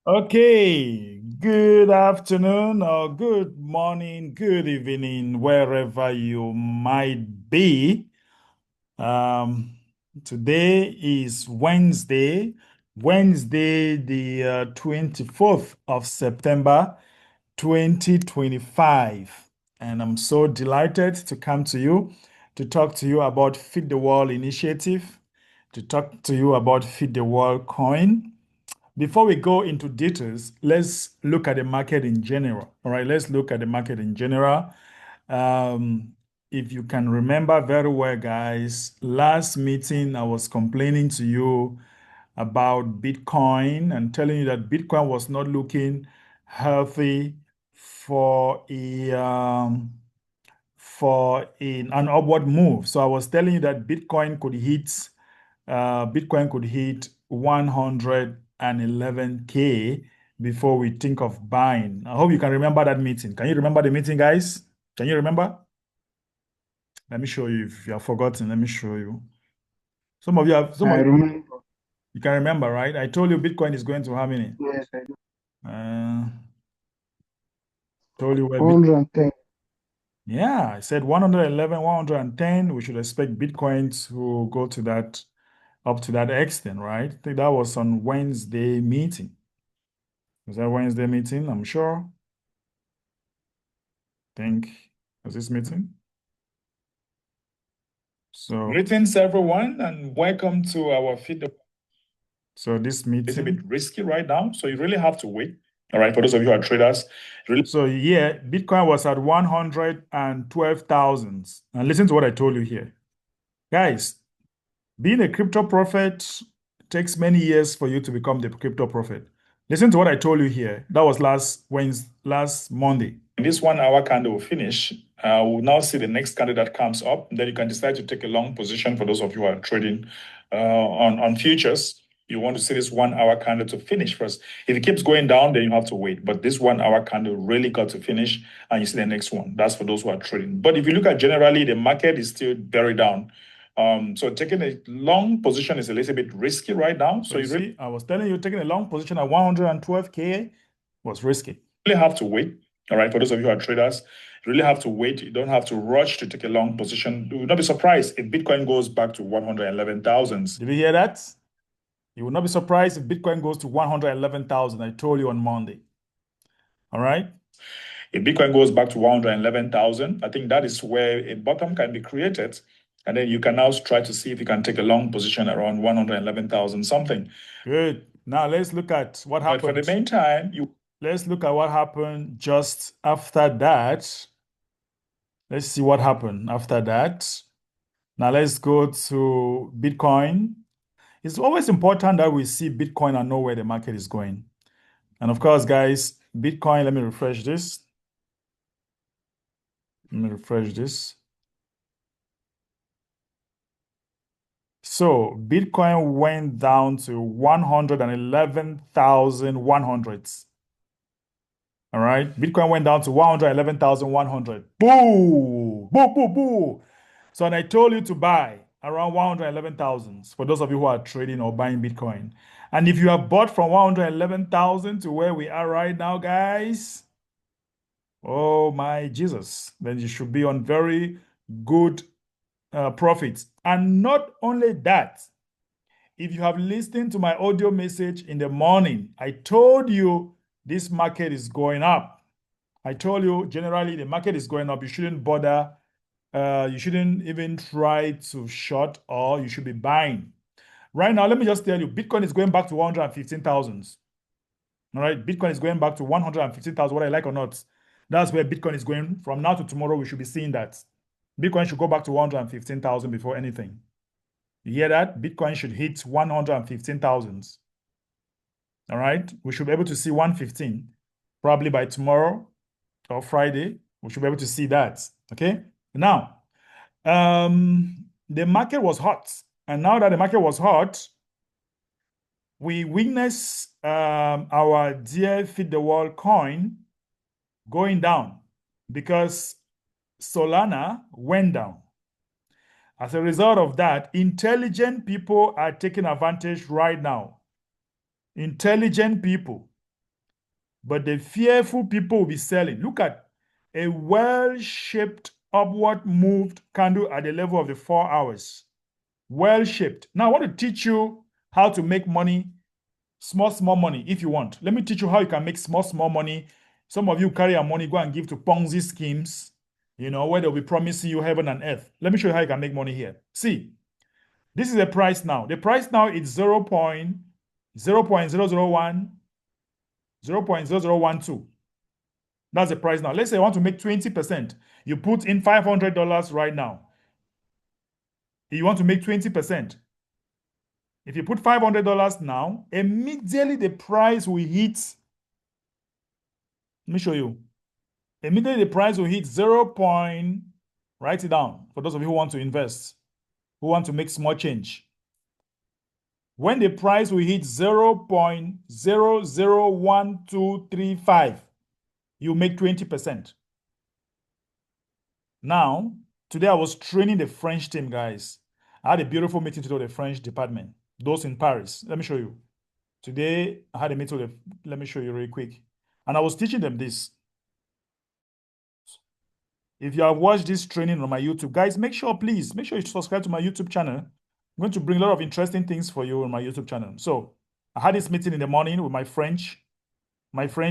Okay, good afternoon or good morning, good evening, wherever you might be. Um, Today is Wednesday, the 24th of September, 2025. And I'm so delighted to come to you to talk to you about Feed the World initiative, to talk to you about Feed the World coin. Before we go into details, let's look at the market in general. All right, let's look at the market in general. Um, if you can remember very well, guys, last meeting I was complaining to you about Bitcoin and telling you that Bitcoin was not looking healthy for an upward move. So I was telling you that Bitcoin could hit 111K before we think of buying. I hope you can remember that meeting. Can you remember the meeting, guys? Can you remember? Let me show you. If you have forgotten, let me show you. Some I of remember. you can remember, right? I told you Bitcoin is going to how many? Yes, I do. Uh, told you where Bit. 110. Yeah, I said 111, 110. We should expect Bitcoin to go to that up to that extent, right? I think that was on Wednesday meeting. Was that Wednesday meeting? I'm sure. Think was this meeting. So greetings everyone and welcome to our feed. So this It's a bit risky right now, so you really have to wait. All right, for those of you who are traders, really. So yeah, Bitcoin was at 112,000. And listen to what I told you here. Guys, being a crypto prophet takes many years for you to become the crypto prophet. Listen to what I told you here. That was last Monday. This 1 hour candle will finish. We'll now see the next candle that comes up. Then you can decide to take a long position for those of you who are trading on futures. You want to see this 1 hour candle to finish first. If it keeps going down, then you have to wait. But this 1 hour candle really got to finish, and you see the next one. That's for those who are trading. But if you look at generally, the market is still very down. So taking a long position is a little bit risky right now. So you see, I was telling you, taking a long position at 112K was risky. Really have to wait. All right, for those of you who are traders, you really have to wait. You don't have to rush to take a long position. You will not be surprised if Bitcoin goes back to 111,000. Did you hear that? You will not be surprised if Bitcoin goes to 111,000. I told you on Monday. All right. If Bitcoin goes back to 111,000, I think that is where a bottom can be created. And then you can now try to see if you can take a long position around 111,000 something. Good. Now let's look at what happened. But for the meantime, let's look at what happened just after that. Let's see what happened after that. Now let's go to Bitcoin. It's always important that we see Bitcoin and know where the market is going. And of course, guys, Bitcoin, let me refresh this. Let me refresh this. So Bitcoin went down to 111,100. All right. Bitcoin went down to 111,100. Boo! Boo, boo, boo. So, and I told you to buy around 111,000 for those of you who are trading or buying Bitcoin. And if you have bought from 111,000 to where we are right now, guys, oh my Jesus, then you should be on very good profits. And not only that, if you have listened to my audio message in the morning, I told you this market is going up. I told you generally the market is going up. You shouldn't bother. You shouldn't even try to short or you should be buying. Right now, let me just tell you, Bitcoin is going back to 115,000. All right, Bitcoin is going back to 115,000, whether I like or not. That's where Bitcoin is going. From now to tomorrow, we should be seeing that. Bitcoin should go back to 115,000 before anything. You hear that? Bitcoin should hit 115,000. All right, we should be able to see 115 probably by tomorrow or Friday. We should be able to see that. Okay. Now, the market was hot, and now that the market was hot, we witnessed our dear Feed the World coin going down because Solana went down. As a result of that, intelligent people are taking advantage right now. Intelligent people but the fearful people will be selling. Look at a well-shaped upward moved candle at the level of the 4 hours. Well-shaped. Now, I want to teach you how to make money, small money, if you want. Let me teach you how you can make small money. Some of you carry your money, go and give to Ponzi schemes, where they'll be promising you heaven and earth. Let me show you how you can make money here. See, this is the price now. The price now is 0.001, 0.0012. That's the price now. Let's say I want to make 20%. You put in $500 right now. You want to make 20%. If you put $500 now, immediately the price will hit. Let me show you. Immediately the price will hit 0. Write it down for those of you who want to invest, who want to make small change. When the price will hit 0.001235, you make 20%. Now, today I was training the French team, guys. I had a beautiful meeting today with the French department, those in Paris. Let me show you. Today, I had a meeting with let me show you really quick. And I was teaching them this. If you have watched this training on my YouTube, guys, please, make sure you subscribe to my YouTube channel. I'm going to bring a lot of interesting things for you on my YouTube channel. So I had this meeting in the morning with my French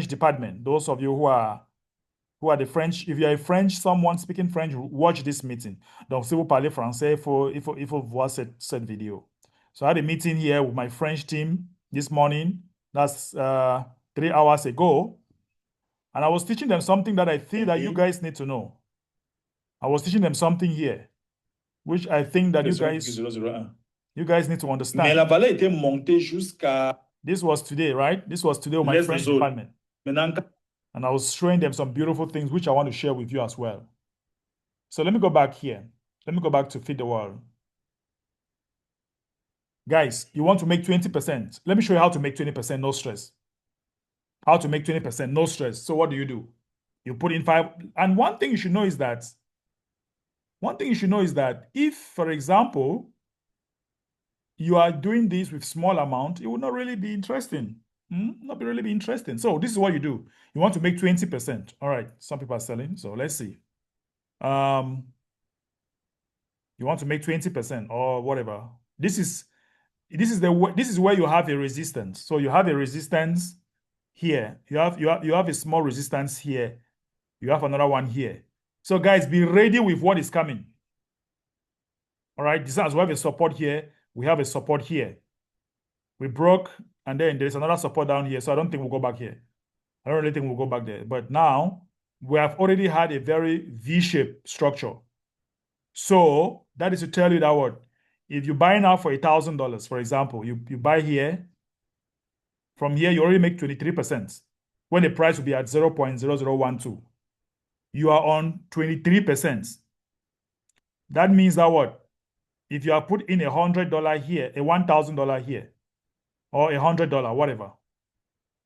department. Those of you who are the French, if you're a French, someone speaking French, watch this meeting. Donc, si vous parlez français, il faut voir cette vidéo. So I had a meeting here with my French team this morning. That's 3 hours ago. And I was teaching them something that I think that you guys need to know. I was teaching them something here, which I think that you guys need to understand. Mais la valeur était montée jusqu'à... This was today, right? This was today with my French department. And I was showing them some beautiful things, which I want to share with you as well. So let me go back here. Let me go back to Feed the World. Guys, you want to make 20%. Let me show you how to make 20%, no stress. How to make 20%, no stress. So what do? You put in 5. And one thing you should know is that if, for example, you are doing this with small amount, it will not really be interesting. Not really be interesting. So this is what you do. You want to make 20%. All right. Some people are selling. So let's see. You want to make 20% or whatever. This is where you have a resistance. So you have a resistance here. You have a small resistance here. You have another one here. So guys, be ready with what is coming. All right. This is we have a support here. We have a support here. We broke, and then there's another support down here. So I don't think we'll go back here. I don't really think we'll go back there. But now we have already had a very V-shaped structure. So that is to tell you that what? If you buy now for $1,000, for example, you buy here. From here, you already make 23%. When the price will be at 0.0012. You are on 23%. That means that what? If you have put in $100 here, a $1,000 here, or $100, whatever,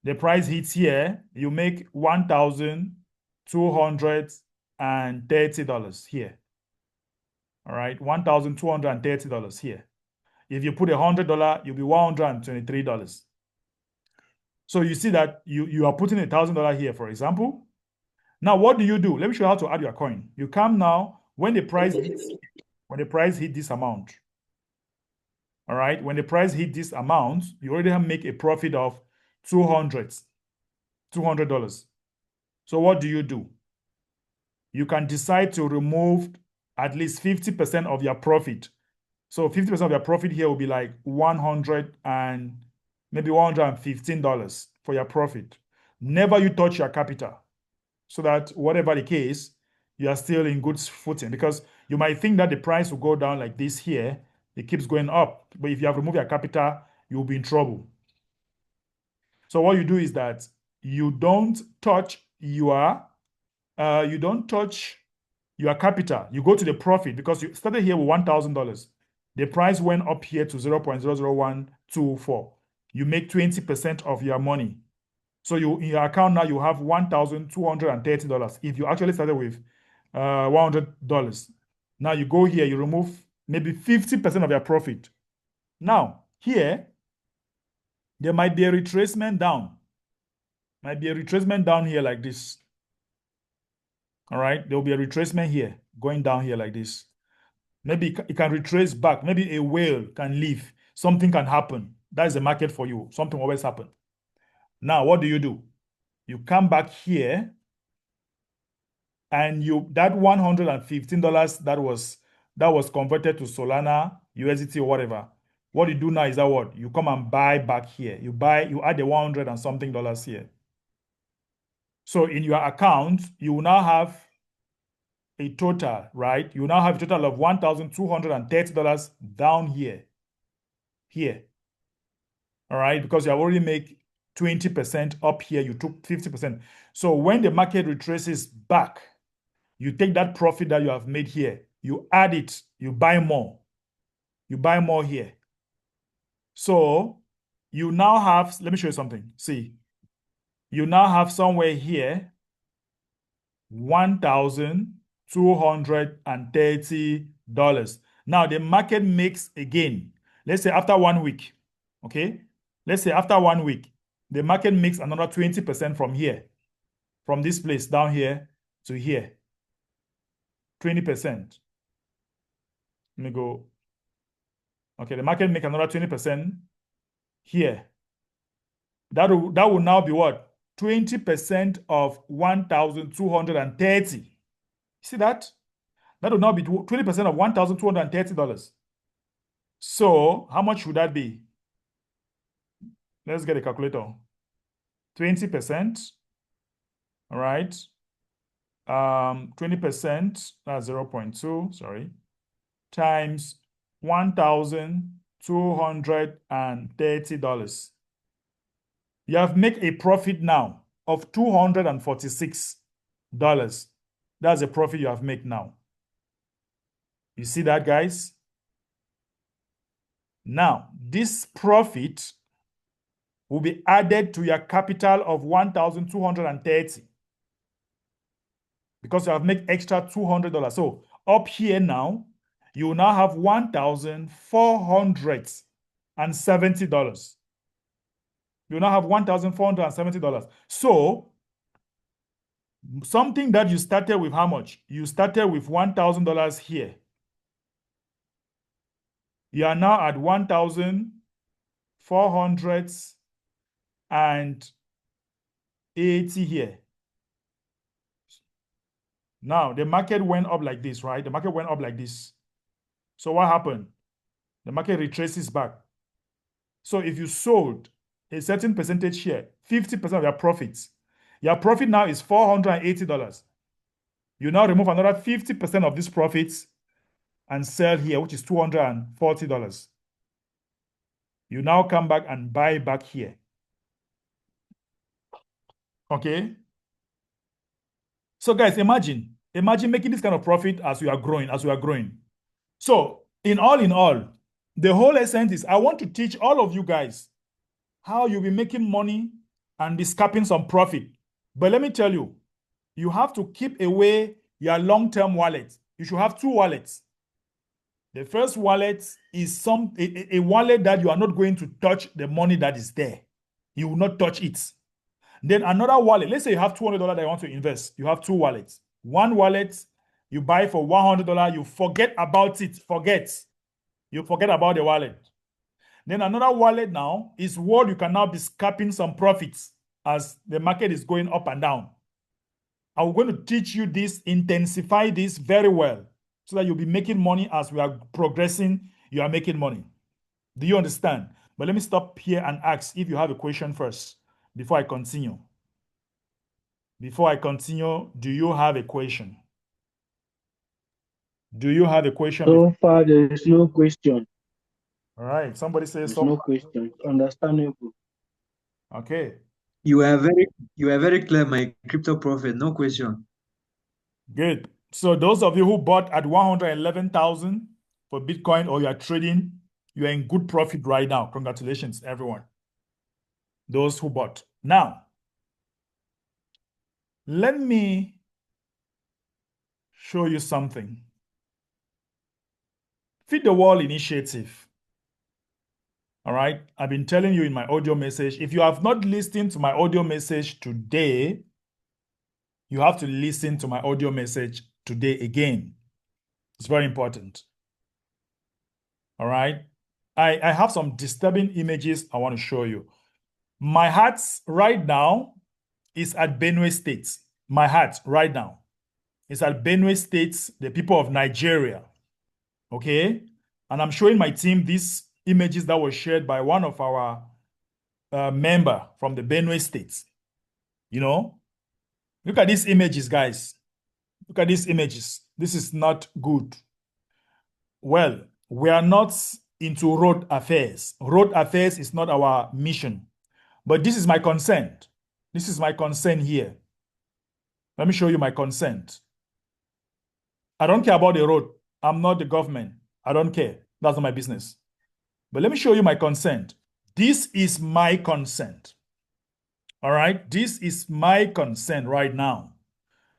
the price hits here, you make $1,230 here. All right, $1,230 here. If you put $100, you'll be $123. So you see that you are putting $1,000 here, for example. Now, what do? Let me show you how to add your coin. You come now when the price hits this amount. All right, when the price hit this amount, you already have make a profit of $200. So what do? You can decide to remove at least 50% of your profit. So 50% of your profit here will be like $100 and maybe $115 for your profit. Never you touch your capital, so that whatever the case, you are still in good footing, because you might think that the price will go down like this here. It keeps going up. But if you have removed your capital, you'll be in trouble. So what you do is that you don't touch your capital. You go to the profit, because you started here with $1,000. The price went up here to 0.00124. You make 20% of your money. So in your account now, you have $1,230. If you actually started with $100. Now you go here, you remove maybe 50% of your profit. Now, here, there might be a retracement down. Might be a retracement down here like this. All right, there will be a retracement here, going down here like this. Maybe it can retrace back. Maybe a whale can leave. Something can happen. That is a market for you. Something always happen. Now, what do? You come back here, and that $115 that was converted to Solana, USDT, or whatever. What you do now is that what? You come and buy back here. You add the 100 and something dollars here. So in your account, you will now have a total, right? You now have a total of $1,230 down here. Here. All right, because you have already made 20% up here, you took 50%. So when the market retraces back, you take that profit that you have made here, you add it, you buy more. You buy more here. So you now have, let me show you something. See, you now have somewhere here $1,230. Now the market makes again, let's say after 1 week, okay? Let's say after 1 week, the market makes another 20% from here, from this place down here to here. 20%. Let me go. Okay, the market make another 20% here. That will now be what? 20% of 1,230. See that? That will now be 20% of $1,230. So how much would that be? Let's get a calculator. 20%. All right. 20%, that's 0.2, sorry, times $1,230. You have made a profit now of $246. That's a profit you have made now. You see that, guys? Now, this profit will be added to your capital of 1,230 because you have made extra $200. So up here now, you now have $1,470. You now have $1,470. So something that you started with how much? You started with $1,000 here. You are now at 1,480 here. Now, the market went up like this, right? The market went up like this. So what happened? The market retraces back. So if you sold a certain percentage here, 50% of your profits, your profit now is $480. You now remove another 50% of these profits and sell here, which is $240. You now come back and buy back here. Okay? So guys, imagine making this kind of profit as we are growing. So in all, the whole essence is I want to teach all of you guys how you'll be making money and be scalping some profit. But let me tell you, you have to keep away your long-term wallet. You should have two wallets. The first wallet is a wallet that you are not going to touch the money that is there. You will not touch it. Then another wallet, let's say you have $200 that you want to invest. You have two wallets. One wallet, you buy for $100, you forget about it. You forget about the wallet. Then another wallet now is what you can now be scalping some profits as the market is going up and down. I'm going to teach you this, intensify this very well so that you'll be making money as we are progressing. You are making money. Do you understand? But let me stop here and ask if you have a question first before I continue. Before I continue, do you have a question? Do you have a question? So far, there is no question. All right. Somebody says There's no question. Understandable. Okay. You are very clear, my crypto prophet. No question. Good. So those of you who bought at 111,000 for Bitcoin or you are trading, you are in good profit right now. Congratulations, everyone. Those who bought. Now, let me show you something. Feed the World initiative. All right. I've been telling you in my audio message. If you have not listened to my audio message today, you have to listen to my audio message today again. It's very important. All right. I have some disturbing images I want to show you. My heart right now is at Benue State. My heart right now is at Benue State, the people of Nigeria. Okay. And I'm showing my team these images that were shared by one of our member from the Benue State. You know, look at these images, guys. Look at these images. This is not good. Well, we are not into road affairs. Road affairs is not our mission. But this is my consent. This is my consent here. Let me show you my consent. I don't care about the road. I'm not the government. I don't care. That's not my business. But let me show you my consent. This is my consent. All right? This is my consent right now.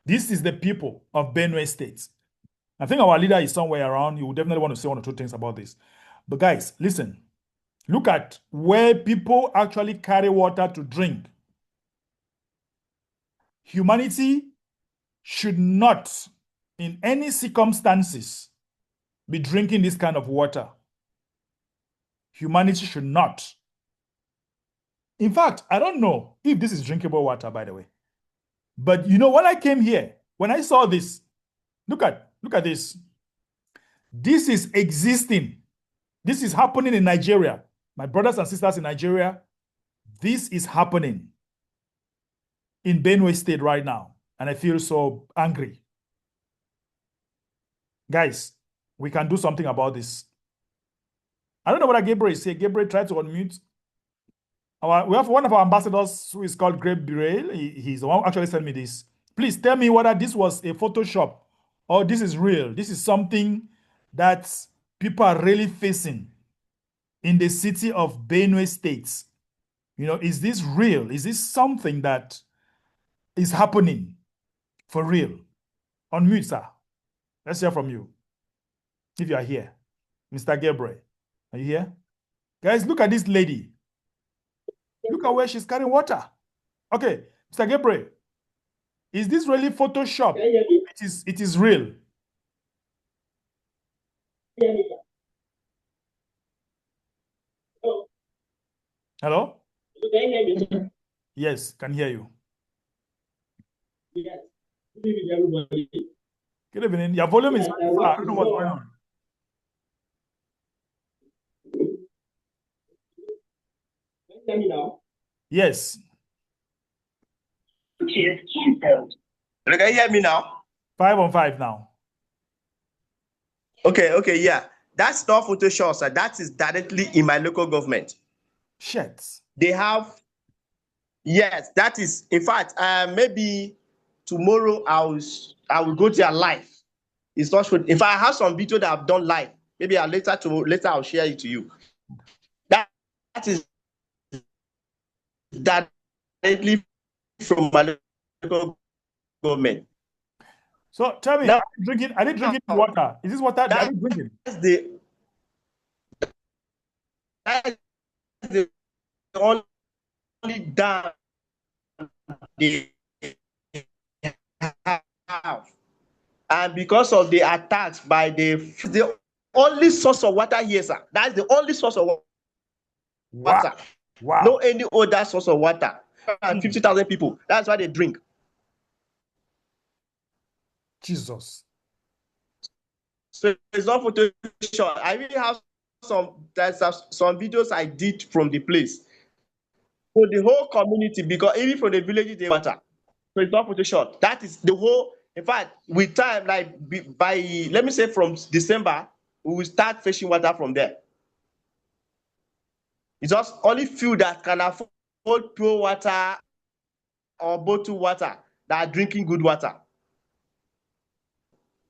This is the people of Benue State. I think our leader is somewhere around. You will definitely want to say one or two things about this. But guys, listen. Look at where people actually carry water to drink. Humanity should not, in any circumstances, be drinking this kind of water. Humanity should not. In fact, I don't know if this is drinkable water, by the way. But you know, when I came here, when I saw this, look at this. This is existing. This is happening in Nigeria. My brothers and sisters in Nigeria, this is happening in Benue State right now. And I feel so angry. Guys, we can do something about this. I don't know what Gabriel is saying. Gabriel, try to unmute. We have one of our ambassadors who is called Gabriel. He's the one who actually sent me this. Please tell me whether this was a Photoshop or this is real. This is something that people are really facing in the city of Benue State. You know, is this real? Is this something that is happening for real? Unmute, sir. Let's hear from you. If you are here. Mr. Gabriel, are you here? Guys, look at this lady. Look at where she's carrying water. Okay, Mr. Gabriel, is this really Photoshop? It is real. Hello? Yes, can hear you. Yes. Good evening, everybody. Good evening. Your volume is very far. I don't know what's going on. Can you hear me now? Yes. Can you hear me now? 5 on 5 now. Okay, yeah. That's not Photoshop, sir. That is directly in my local government. Shit. They have, yes, that is, in fact, maybe tomorrow I will go to their live. It's not true. If I have some video that I've done live, maybe later I'll share it to you. That is directly from my local government. So tell me, Now, are they drinking water? Is this water that are they drinking? That's the only dam they have. And because of the attacks by the only source of water here, sir. That's the only source of water. Wow. Wow. No any other source of water. And 50,000 people. That's why they drink. Jesus. So it's not Photoshop. I really have some videos I did from the place. For the whole community, because even for the village, they water. So it's not Photoshop. That is the whole, in fact, with time, like by, let me say from December, we will start fetching water from there. It's just only few that can afford pure water or bottled water that are drinking good water.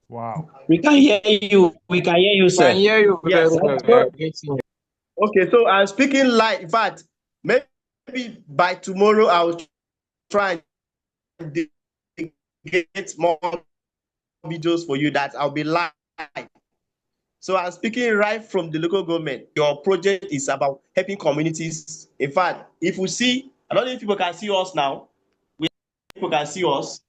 Wow. We can hear you. We can hear you, sir. Can hear you Yes. very well. Okay, so I'm speaking live. In fact, maybe by tomorrow I'll try and get more videos for you that I'll be live. So I'm speaking right from the local government. Your project is about helping communities. In fact, if we see, I don't know if people can see us now. People can see us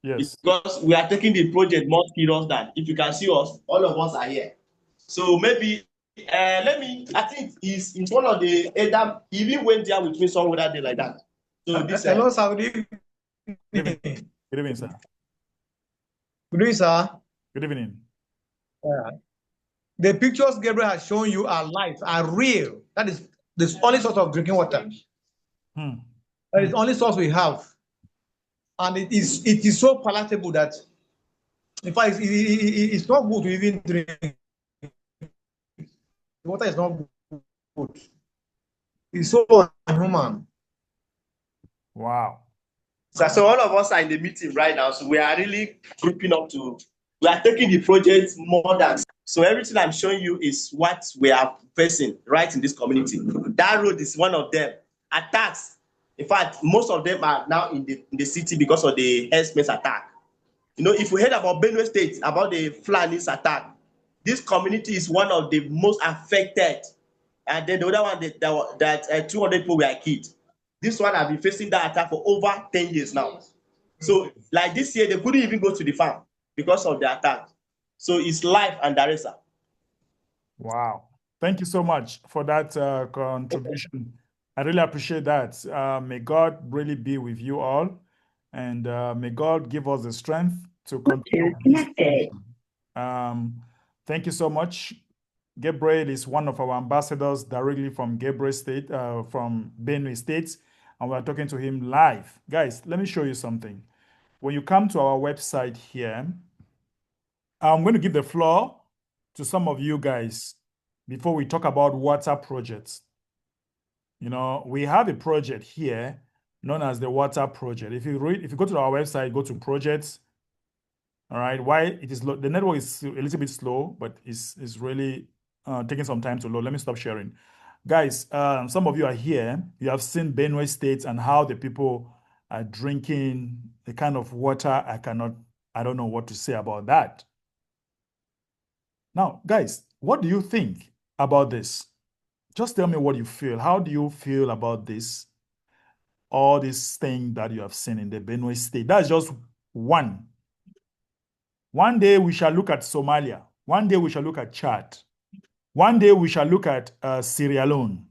Yes. because we are taking the project more serious than if you can see us, all of us are here. So maybe I think he's one of the Adam, he even went there with me somewhere that day like that. So this Hello, sir. Good Good evening. evening. Good evening, sir. Good evening, sir. Good evening. The pictures Gabriel has shown you are live, are real. That is the only source of drinking water. That is the only source we have. And it is so palatable that, in fact, it's not good to even drink. The water is not good. It's so unhuman. Wow. So all of us are in the meeting right now. So we are really grouping up we are taking the project more than. So everything I'm showing you is what we are facing right in this community. That road is one of them. Attacks. In fact, most of them are now in the city because of the herdsmen's attack. You know, if we heard about Benue State, about the Fulanis attack, this community is one of the most affected. And then the other one that 200 people were killed. This one has been facing that attack for over 10 years now. So, like this year, they couldn't even go to the farm because of the attack. So it's life and direct. Wow. Thank you so much for that contribution. I really appreciate that. May God really be with you all. And may God give us the strength to continue. Thank you so much. Gabriel is one of our ambassadors directly from Gabriel State, from Benue State, and we're talking to him live. Guys, let me show you something. When you come to our website here, I'm going to give the floor to some of you guys before we talk about water projects. You know, we have a project here known as the water project. If you go to our website, go to projects. All right, why it is the network is a little bit slow, but it's really taking some time to load. Let me stop sharing. Guys, some of you are here. You have seen Benue State and how the people are drinking the kind of water I don't know what to say about that. Now, guys, what do you think about this? Just tell me what you feel. How do you feel about this? All this thing that you have seen in the Benue State. That's just one. One day we shall look at Somalia. One day we shall look at Chad. One day we shall look at Sierra Leone.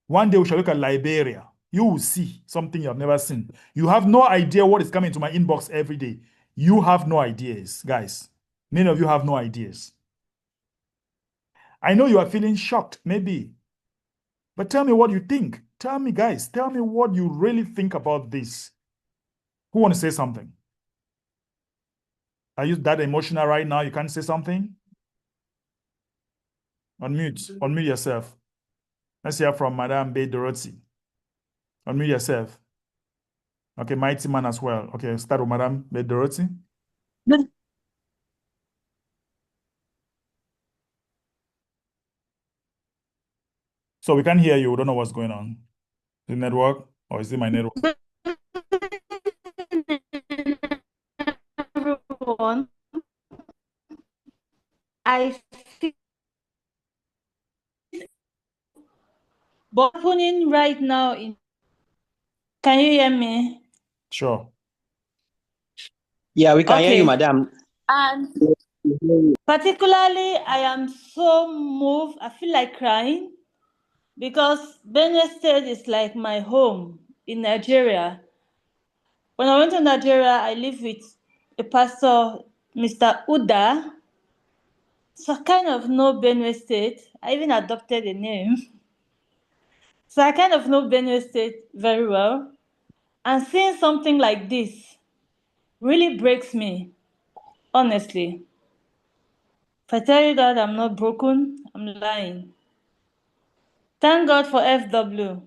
One day we shall look at Liberia. You will see something you have never seen. You have no idea what is coming to my inbox every day. You have no ideas, guys. Many of you have no ideas. I know you are feeling shocked, maybe. But tell me what you think. Tell me, guys, tell me what you really think about this. Who wants to say something? Are you that emotional right now? You can't say something? Unmute yourself. Let's hear from Madame B. Dorothy. Unmute yourself. Okay, Mighty Man as well. Okay, start with Madame B. Dorothy. So we can't hear you. We don't know what's going on. The network, or is it my network? Everyone, I see but happening right now in. Can you hear me? Sure. Yeah, we can hear you, Okay. madam. And particularly, I am so moved. I feel like crying because Benue State is like my home in Nigeria. When I went to Nigeria, I lived with a pastor, Mr. Uda. So I kind of know Benue State. I even adopted a name. So I kind of know Benue State very well. And seeing something like this really breaks me, honestly. If I tell you that I'm not broken, I'm lying. Thank God for FW.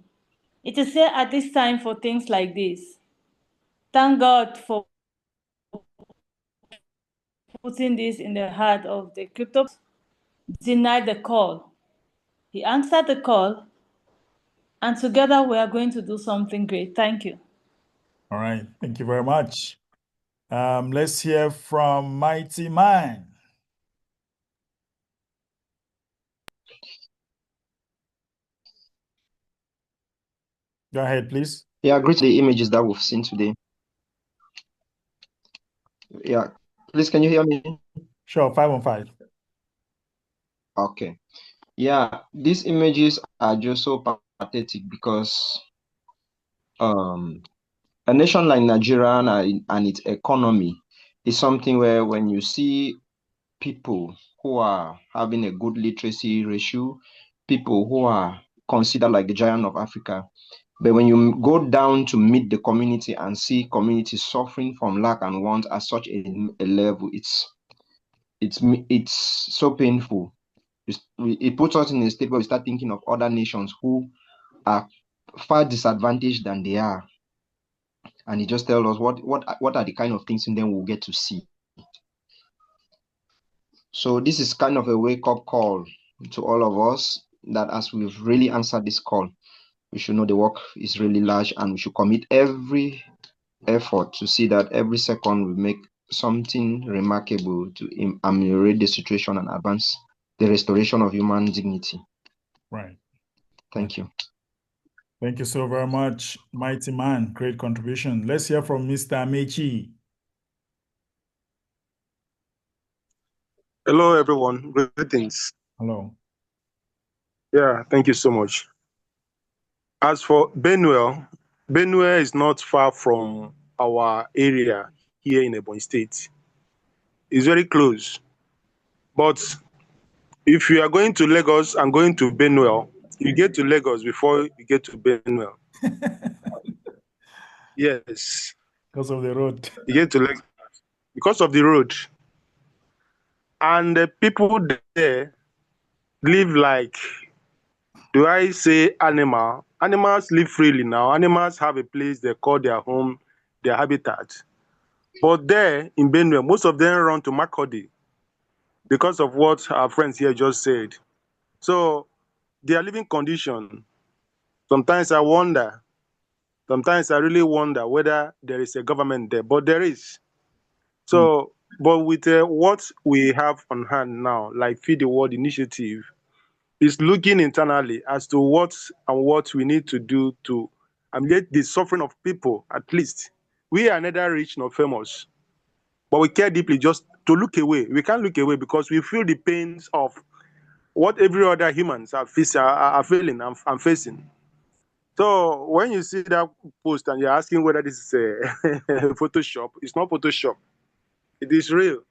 It is here at this time for things like this. Thank God for putting this in the heart of the crypto. Denied the call. He answered the call, and together we are going to do something great. Thank you. All right. Thank you very much. Let's hear from Mighty Man. Go ahead, please. Yeah, great the images that we've seen today. Yeah, please, can you hear me? Sure, 5 on 5. Okay. Yeah, these images are just so pathetic because a nation like Nigeria and its economy is something where when you see people who are having a good literacy ratio, people who are considered like the giant of Africa, but when you go down to meet the community and see communities suffering from lack and want at such a level, it's so painful. It puts us in a state where we start thinking of other nations who are far disadvantaged than they are, and it just tells us what are the kind of things in them we'll get to see. So this is kind of a wake-up call to all of us that as we've really answered this call, we should know the work is really large and we should commit every effort to see that every second we make something remarkable to ameliorate the situation and advance the restoration of human dignity. Right. Thank you. Thank you so very much, mighty man. Great contribution. Let's hear from Mr. Amechi. Hello, everyone. Greetings. Hello. Yeah, thank you so much. As for Benue, Benue is not far from our area here in Ebonyi State. It's very close. But if you are going to Lagos and going to Benue, you get to Lagos before you get to Benue. Yes. Because of the road. You get to Lagos because of the road. And the people there live like, do I say animal? Animals live freely now. Animals have a place they call their home, their habitat. But there in Benue, most of them run to Makodi because of what our friends here just said. So their living condition, sometimes I really wonder whether there is a government there, but there is. So, but with what we have on hand now, like Feed the World Initiative, is looking internally as to what we need to do to alleviate the suffering of people, at least. We are neither rich nor famous, but we care deeply just to look away. We can't look away because we feel the pains of what every other humans are feeling and facing. So when you see that post and you're asking whether this is a Photoshop, it's not Photoshop. It is real.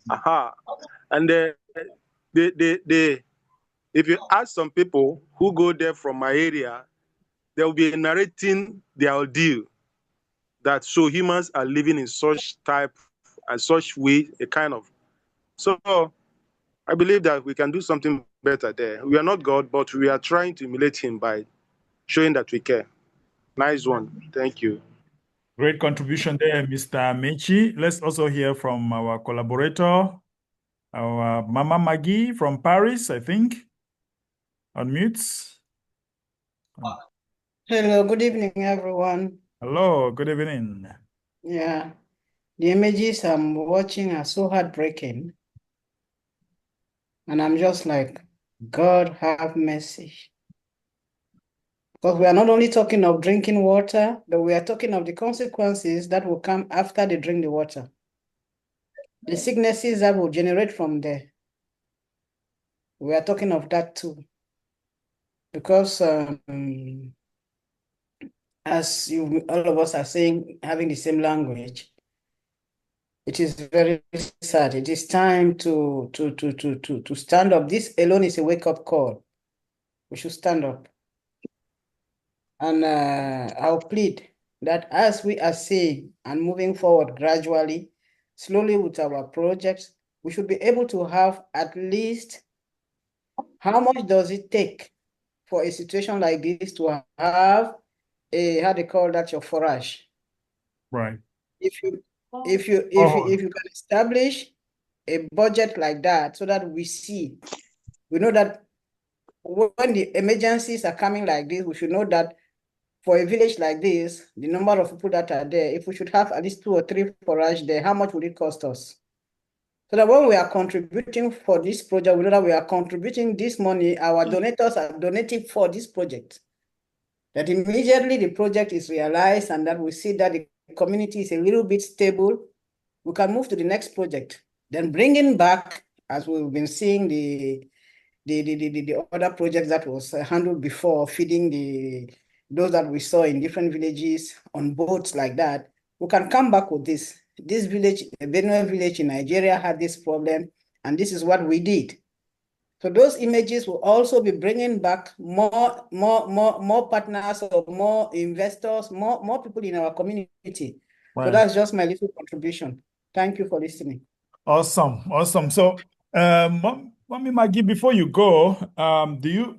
Aha. And if you ask some people who go there from my area, they will be narrating their ordeal that so humans are living in such type and such way, a kind of. So I believe that we can do something better there. We are not God, but we are trying to emulate him by showing that we care. Nice one. Thank you. Great contribution there, Mr. Amechi. Let's also hear from our collaborator, our Mama Maggie from Paris, I think. Unmute. Hello, good evening, everyone. Hello, good evening. Yeah, the images I'm watching are so heartbreaking. And I'm just like, God have mercy. Because we are not only talking of drinking water, but we are talking of the consequences that will come after they drink the water. The sicknesses that will generate from there. We are talking of that too. Because as all of us are saying, having the same language, it is very sad. It is time to stand up. This alone is a wake-up call. We should stand up. And I'll plead that as we are saying and moving forward gradually, slowly with our projects, we should be able to have at least how much does it take for a situation like this to have a, how they call that, your forage. Right. If you can establish a budget like that so that we know that when the emergencies are coming like this, we should know that for a village like this, the number of people that are there, if we should have at least 2 or 3 forage there, how much would it cost us? So that when we are contributing for this project, we know that we are contributing this money, our donors are donating for this project. that immediately the project is realized and that we see that the community is a little bit stable, we can move to the next project. Then bringing back, as we've been seeing the other projects that was handled before, feeding those that we saw in different villages on boats like that, we can come back with this. This village, the Benue village in Nigeria had this problem, and this is what we did. So those images will also be bringing back more partners or more investors, more people in our community. Right. So that's just my little contribution. Thank you for listening. Awesome. So, Mami Maggie, before you go, do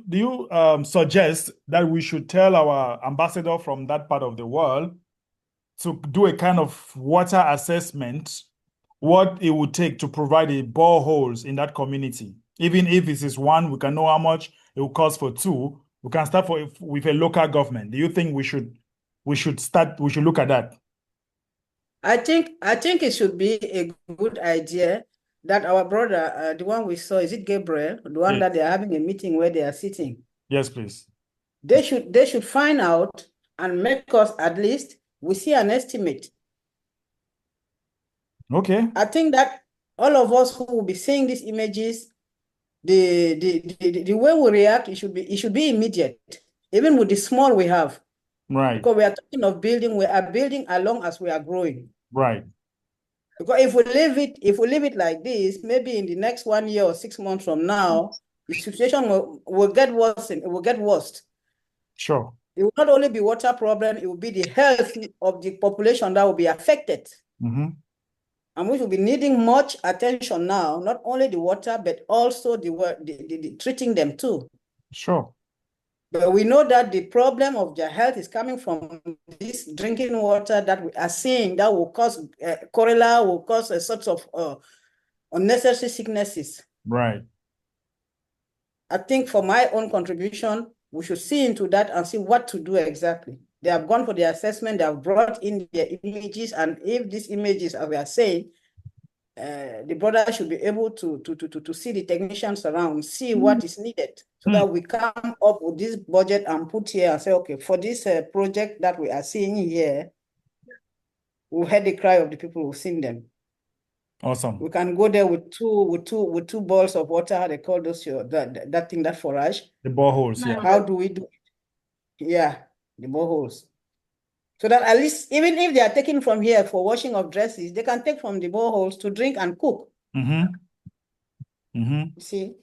you suggest that we should tell our ambassador from that part of the world to do a kind of water assessment, what it would take to provide the boreholes in that community? Even if it is one, we can know how much it will cost for two. We can start with a local government. Do you think we should look at that? I think it should be a good idea that our brother, the one we saw, is it Gabriel, the one that they're having a meeting where they are sitting? Yes, please. They should find out and make us, at least we see an estimate. Okay. I think that all of us who will be seeing these images, the way we react, it should be immediate, even with the small we have. Right. Because we are talking of building, we are building along as we are growing. Right. Because if we leave it like this, maybe in the next 1 year or 6 months from now, the situation will get worse. It will get worse. Sure. It will not only be water problem, it will be the health of the population that will be affected. Mm-hmm. And we will be needing much attention now, not only the water, but also the treating them too. Sure. But we know that the problem of their health is coming from this drinking water that we are seeing that will cause cholera, will cause a sorts of unnecessary sicknesses. Right. I think for my own contribution, we should see into that and see what to do exactly. They have gone for the assessment, they have brought in their images, and if these images, as we are saying, the brother should be able to see the technicians around, see what is needed, so that we come up with this budget and put here and say, okay, for this project that we are seeing here, we've heard the cry of the people who've seen them. Awesome. We can go there with two balls of water. How they call those that thing, that forage. The boreholes, yeah. How do we do it? Yeah, the boreholes. So that at least, even if they are taking from here for washing of dresses, they can take from the boreholes to drink and cook. Mm-hmm. Mm-hmm. See?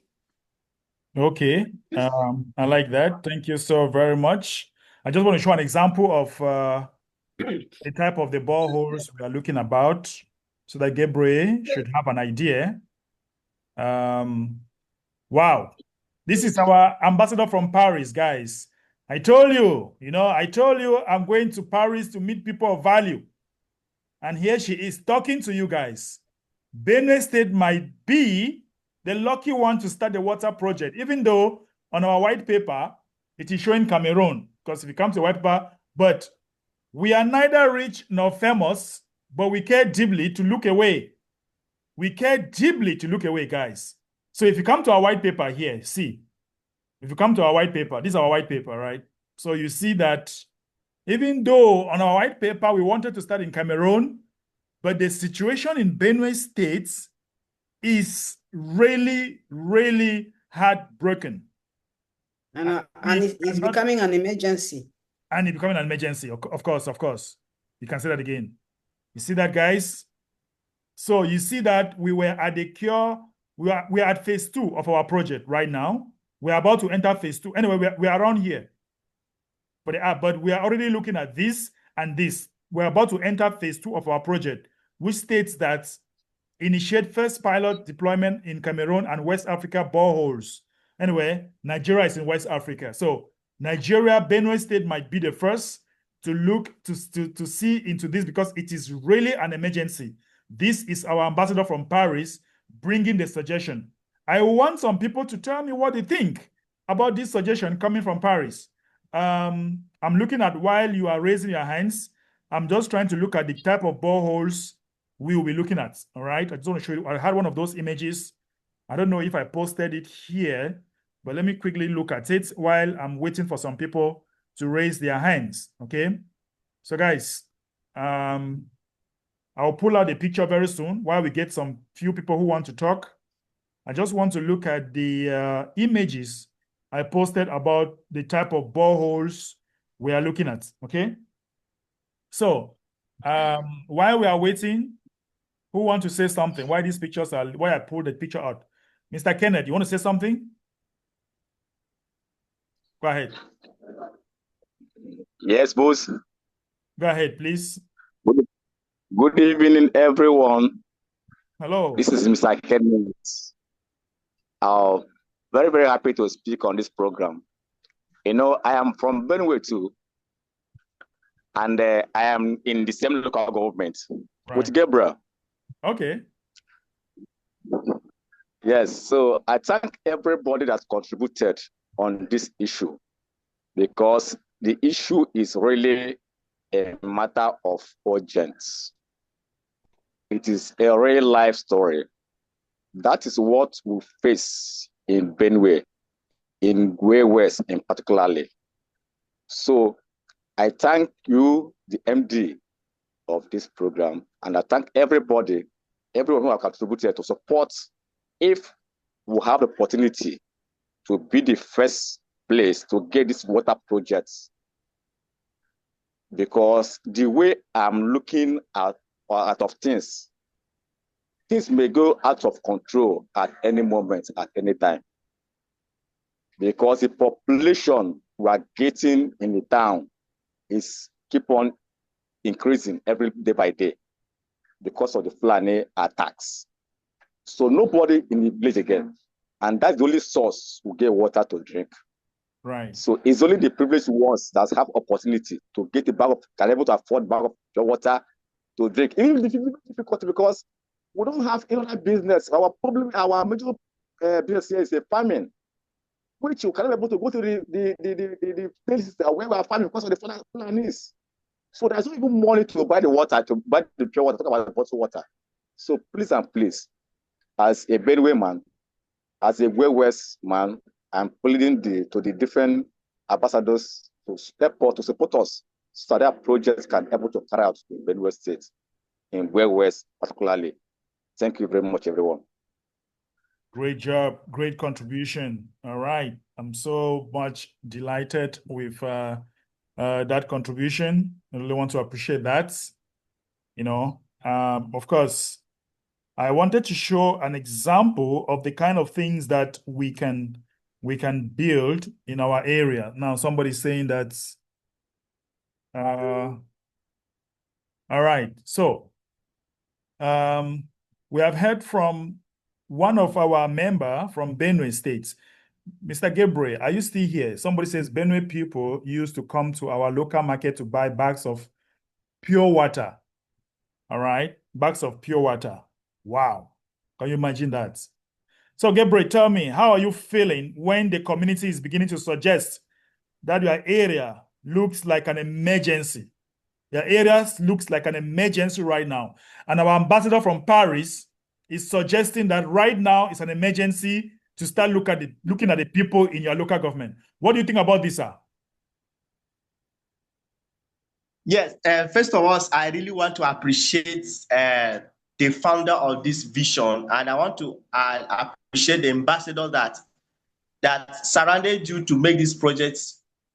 Okay. I like that. Thank you so very much. I just want to show an example of the type of the boreholes we are looking about, so that Gabriel should have an idea. Wow. This is our ambassador from Paris, guys. I told you I'm going to Paris to meet people of value. And here she is talking to you guys. Benue State might be the lucky one to start the water project, even though on our white paper, it is showing Cameroon, because if it comes to white paper, but we are neither rich nor famous, but we care deeply to look away. We care deeply to look away, guys. So if you come to our white paper here, see, if you come to our white paper, this is our white paper, right? So you see that even though on our white paper, we wanted to start in Cameroon, but the situation in Benue State is really, really heartbroken. And it's becoming an emergency. And it's becoming an emergency, of course. You can say that again. You see that, guys? So you see that we were at the cure. We are at phase 2 of our project right now. We're about to enter phase 2. Anyway, we are around here. But we are already looking at this and this. We're about to enter phase 2 of our project, which states that initiate first pilot deployment in Cameroon and West Africa boreholes. Anyway, Nigeria is in West Africa. So Nigeria, Benue State might be the first to look to see into this, because it is really an emergency. This is our ambassador from Paris bringing the suggestion. I want some people to tell me what they think about this suggestion coming from Paris. I'm looking at, while you are raising your hands, I'm just trying to look at the type of boreholes we will be looking at. All right. I just want to show you. I had one of those images. I don't know if I posted it here, but let me quickly look at it while I'm waiting for some people to raise their hands. Okay. So guys, I'll pull out a picture very soon while we get some few people who want to talk. I just want to look at the images I posted about the type of boreholes we are looking at. Okay. So while we are waiting, who want to say something? Why these pictures are, why I pulled the picture out? Mr. Kenneth, you want to say something? Go ahead. Yes, boss. Go ahead, please. Good evening, everyone. Hello. This is Mr. Kenneth. Very, very happy to speak on this program. You know, I am from Benue too, and I am in the same local government with Gabriel. Okay. Yes, so I thank everybody that's contributed on this issue, because the issue is really a matter of urgency. It is a real life story. That is what we face in Benue, in Way West in particularly. So I thank you, the MD of this program, and I thank everybody, everyone who has contributed to support if we have the opportunity to be the first place to get these water projects. Because the way I'm looking at of things may go out of control at any moment, at any time. Because the population we are getting in the town is keep on increasing every day by day because of the Fulani attacks. So nobody in the village again. And that's the only source we get water to drink. Right. So it's only the privileged ones that have opportunity to get a bag of, can able to afford a bag of pure water to drink. Even if it's difficult because we don't have any other business. Our problem, our major business here is a farming, which you cannot be able to go to the places where we are farming because of the Fulanis. So there's not even money to buy the water, to buy the pure water, talk about the bottled water. So please and please, as a Benue man, as a Way West man, I'm pleading to the different ambassadors to step up to support us so that projects can be able to carry out in Benue State, in Way West particularly. Thank you very much, everyone. Great job, great contribution. All right, I'm so much delighted with that contribution. I really want to appreciate that. You know, of course, I wanted to show an example of the kind of things that we can build in our area. Now, somebody's saying that. All right, so we have heard from one of our member from Benue State. Mr. Gabriel, are you still here? Somebody says Benue people used to come to our local market to buy bags of pure water. All right, bags of pure water. Wow, can you imagine that? So Gabriel, tell me, how are you feeling when the community is beginning to suggest that your area looks like an emergency? Your area looks like an emergency right now. And our ambassador from Paris is suggesting that right now it's an emergency to start looking at the people in your local government. What do you think about this, sir? Yes, first of all, I really want to appreciate the founder of this vision, and I want to appreciate the ambassador that surrounded you to make this project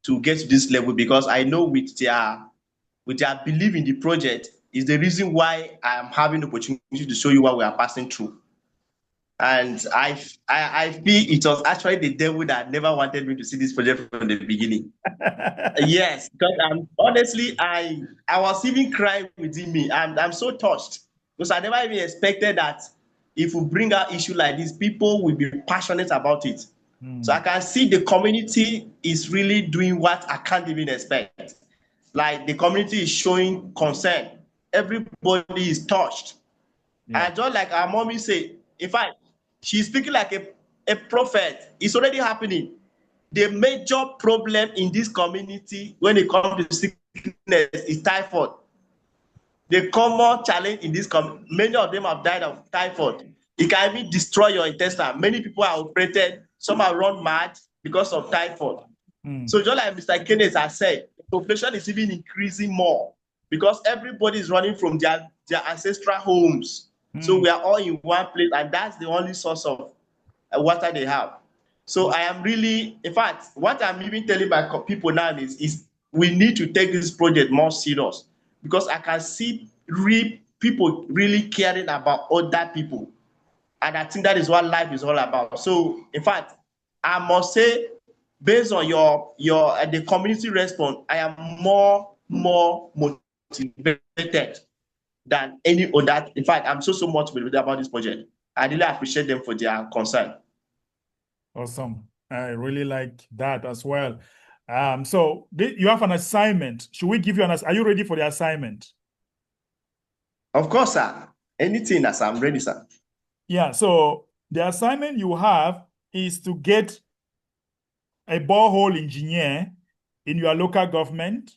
to get to this level, because I know with their belief in the project is the reason why I am having the opportunity to show you what we are passing through. And I feel it was actually the devil that never wanted me to see this project from the beginning. Yes, because honestly, I was even crying within me. I'm so touched because I never even expected that if we bring out issue like this, people will be passionate about it. So I can see the community is really doing what I can't even expect. Like the community is showing concern. Everybody is touched. Yeah. And just like our mommy said, in fact, she's speaking like a prophet. It's already happening. The major problem in this community when it comes to sickness is typhoid. The common challenge in this community, many of them have died of typhoid. It can even destroy your intestine. Many people are operated. Some are run mad because of typhoid. So just like Mr. Kenneth has said, population is even increasing more because everybody is running from their ancestral homes. So we are all in one place, and that's the only source of water they have. So I am really, in fact, what I'm even telling my people now is we need to take this project more serious because I can see people really caring about other people. And I think that is what life is all about. So, in fact, I must say, based on your the community response, I am more motivated than any other. In fact, I'm so motivated about this project. I really appreciate them for their concern. Awesome. I really like that as well. So you have an assignment. Should we give you are you ready for the assignment? Of course, sir. Anything, sir. I'm ready, sir. Yeah, so the assignment you have is to get a borehole engineer in your local government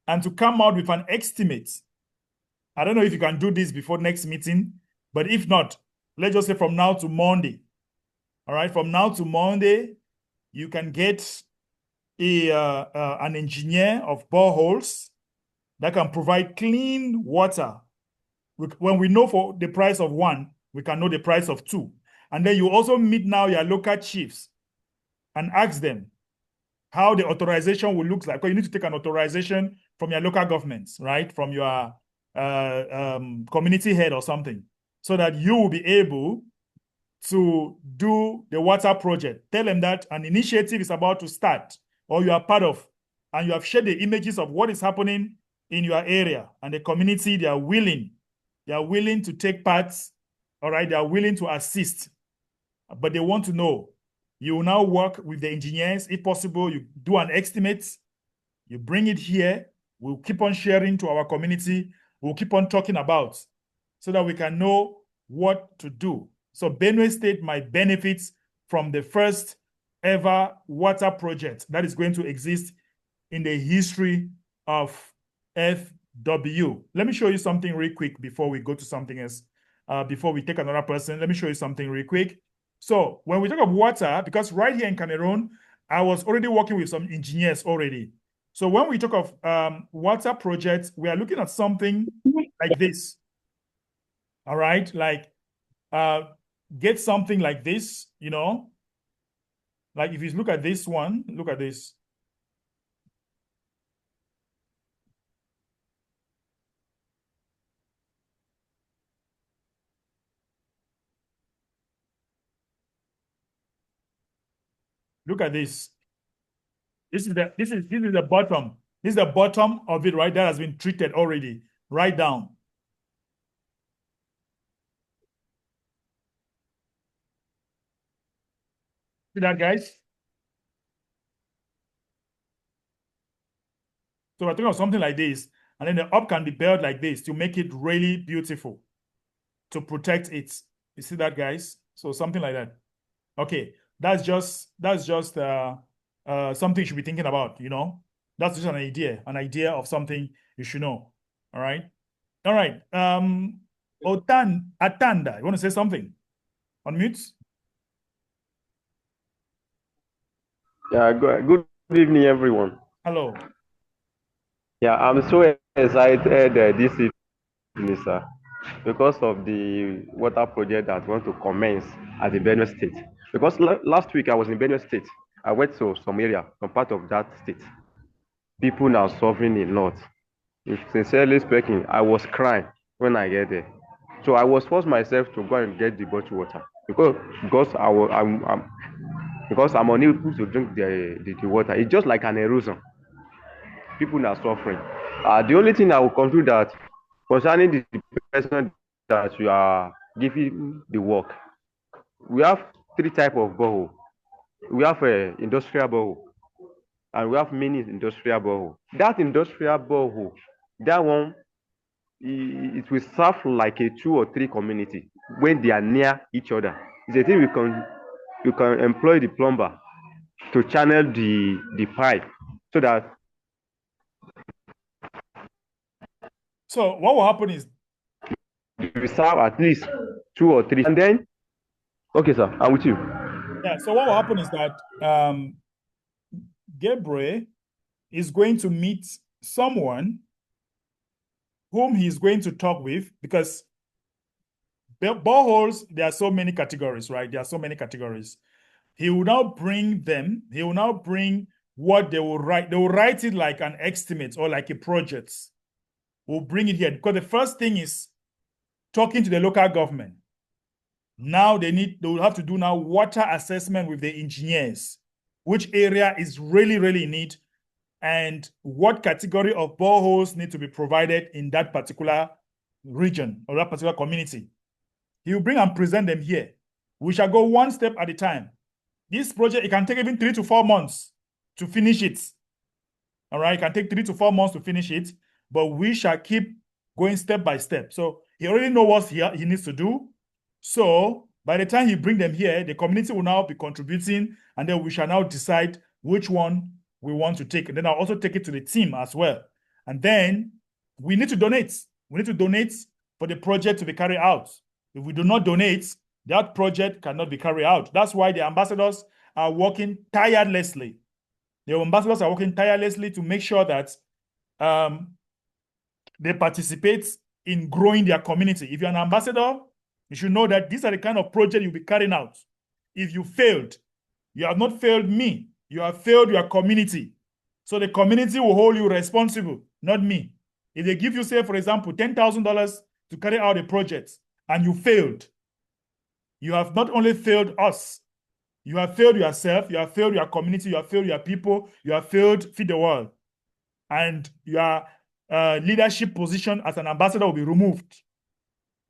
and to come out with an estimate. I don't know if you can do this before next meeting, but if not, let's just say from now to Monday. All right, from now to Monday, you can get an engineer of boreholes that can provide clean water. When we know for the price of one, we can know the price of two. And then you also meet now your local chiefs and ask them how the authorization will look like. Because you need to take an authorization from your local governments, right? From your community head or something, so that you will be able to do the water project. Tell them that an initiative is about to start or you are part of, and you have shared the images of what is happening in your area and the community. They are willing to take part, all right? They are willing to assist, but they want to know. You will now work with the engineers. If possible, you do an estimate, you bring it here. We'll keep on sharing to our community. We'll keep on talking about so that we can know what to do. So Benue State might benefit from the first ever water project that is going to exist in the history of FW. Let me show you something real quick before we go to something else. Before we take another person, let me show you something real quick. So when we talk of water, because right here in Cameroon, I was already working with some engineers already. So when we talk of water projects, we are looking at something like this. All right, like get something like this, you know, like if you look at this one, look at this. Look at this. This is the bottom. This is the bottom of it, right? That has been treated already, right down. See that, guys? So we're talking of something like this, and then the up can be built like this to make it really beautiful, to protect it. You see that, guys? So something like that. Okay, that's just something you should be thinking about, you know? That's just an idea of something you should know. All right. Atanda, you want to say something? Unmute. Yeah, good evening, everyone. Hello. Yeah, I'm so excited this evening, sir, because of the water project that want to commence at the Benue State. Because last week I was in Benue State. I went to some area, some part of that state. People now suffering a lot. If sincerely speaking, I was crying when I get there. So I was forced myself to go and get the bottled water because I'm unable to drink the water. It's just like an erosion. People are suffering. The only thing I will conclude that concerning the person that you are giving the work, we have three types of borehole. We have industrial borehole, and we have mini industrial borehole. That industrial borehole, that one, it will serve like a 2 or 3 community when they are near each other. It's a thing you can employ the plumber to channel the pipe so that. So what will happen is we serve at least 2 or 3, and then okay, sir, I'm with you. Yeah, so what will happen is that Gabriel is going to meet someone whom he's going to talk with, because boreholes, there are so many categories, right? There are so many categories. He will now bring them, he will now bring what they will write. They will write it like an estimate or like a project. We'll bring it here, because the first thing is talking to the local government. Now they will have to do now water assessment with the engineers, which area is really, really in need, and what category of boreholes need to be provided in that particular region or that particular community. He will bring and present them here. We shall go one step at a time. This project, it can take even 3 to 4 months to finish it. All right, it can take 3 to 4 months to finish it, but we shall keep going step by step. So he already knows what he needs to do. So by the time he bring them here, the community will now be contributing, and then we shall now decide which one we want to take. And then I'll also take it to the team as well. And then we need to donate. We need to donate for the project to be carried out. If we do not donate, that project cannot be carried out. That's why the ambassadors are working tirelessly. The ambassadors are working tirelessly to make sure that they participate in growing their community. If you're an ambassador, you should know that these are the kind of project you'll be carrying out. If you failed, you have not failed me, you have failed your community. So the community will hold you responsible, not me. If they give you, say, for example, $10,000 to carry out a project and you failed, you have not only failed us, you have failed yourself, you have failed your community, you have failed your people, you have failed Feed the World. And your leadership position as an ambassador will be removed.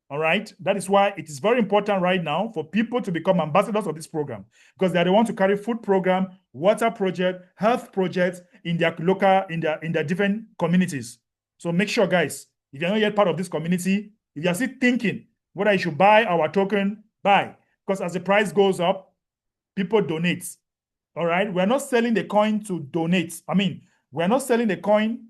All right? That is why it is very important right now for people to become ambassadors of this program, because they are the ones to carry food program, water project, health projects in their local, in their different communities. So make sure, guys, if you're not yet part of this community, if you're still thinking whether you should buy our token, buy. Because as the price goes up, people donate. All right? We're not selling the coin to donate. I mean, we're not selling the coin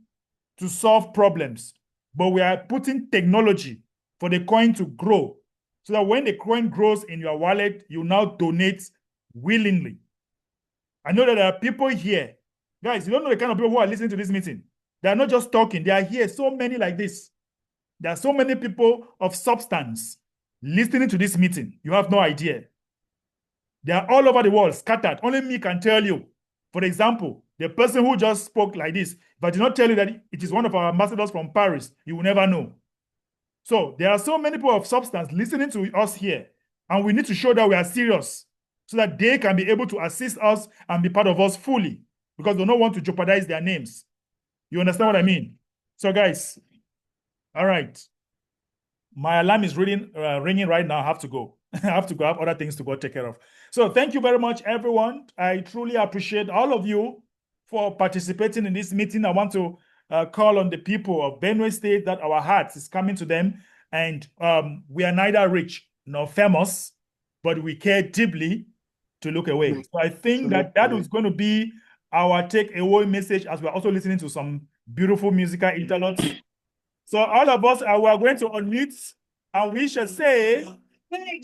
to solve problems, but we are putting technology for the coin to grow, so that when the coin grows in your wallet, you now donate willingly. I know that there are people here. Guys, you don't know the kind of people who are listening to this meeting. They are not just talking. They are here, so many like this. There are so many people of substance listening to this meeting. You have no idea. They are all over the world, scattered. Only me can tell you. For example, the person who just spoke like this, if I did not tell you that it is one of our ambassadors from Paris, you will never know. So there are so many people of substance listening to us here, and we need to show that we are serious so that they can be able to assist us and be part of us fully, because they don't want to jeopardize their names. You understand what I mean? So guys, all right. My alarm is ringing right now. I have to go. I have to go. I have other things to go take care of. So thank you very much, everyone. I truly appreciate all of you for participating in this meeting. I want to call on the people of Benue State that our hearts is coming to them, and we are neither rich nor famous, but we care deeply to look away. So I think that is going to be our takeaway message, as we're also listening to some beautiful musical interludes. So all of us are going to unmute, and we shall say,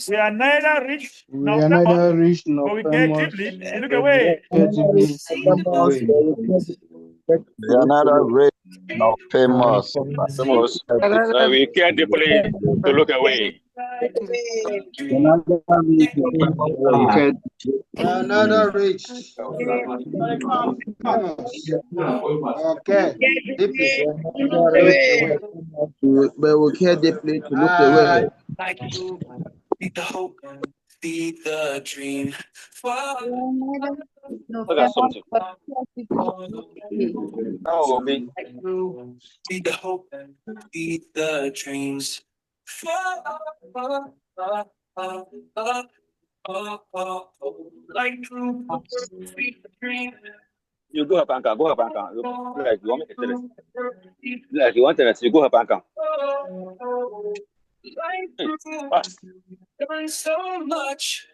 we are neither rich nor famous, but we care deeply to look away. They are neither rich nor famous. We care deeply to look away. Another rich. Okay. Deeply. But we care deeply to look away. Feed the hope, feed the dream. I got something. Oh, me. Feed the hope, feed the dreams. Like feed the dream. You go up and come. Go up and come. Like you want me to tell us? Like you want to tell us? You go up and come. Done so much.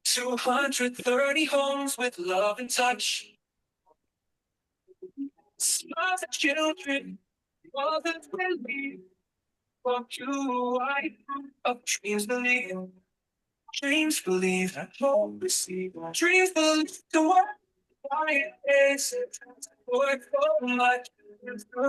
230 homes with love and touch. Smiles of children, mothers believe. For you, I of dreams believe. Dreams believe, hope receive. Dreams believe the world Work for my